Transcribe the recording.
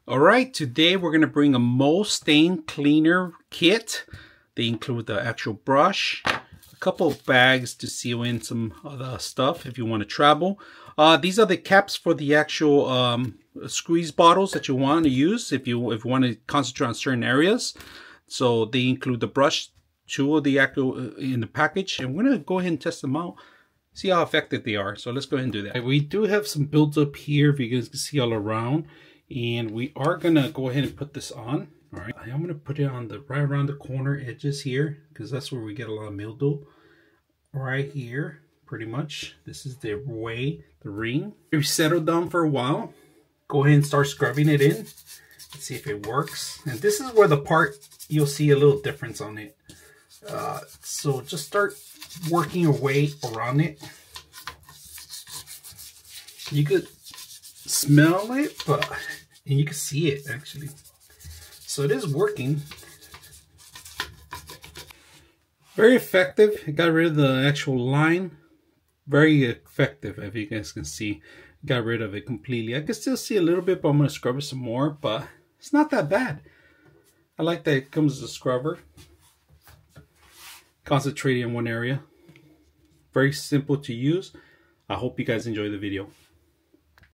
Alright, today we're going to bring a mold stain cleaner kit. They include the actual brush, a couple of bags to seal in some of the stuff if you want to travel. These are the caps for the actual squeeze bottles that you want to use if you want to concentrate on certain areas. So they include the brush, two of the actual in the package, and we're going to go ahead and test them out, see how effective they are. So let's go ahead and do that. We do have some builds up here, if you guys can see all around. And we are gonna go ahead and put this on. All right, I'm gonna put it on the right around the corner edges here, because that's where we get a lot of mildew. Right here, pretty much. This is the ring. If you settle down for a while, go ahead and start scrubbing it in. Let's see if it works. And this is where the part you'll see a little difference on it. So just start working your way around it. You could smell it, and you can see it actually. So it is working. Very effective. It got rid of the actual line. Very effective, if you guys can see. Got rid of it completely. I can still see a little bit, but I'm going to scrub it some more, but it's not that bad. I like that it comes as a scrubber. Concentrating in one area. Very simple to use. I hope you guys enjoy the video.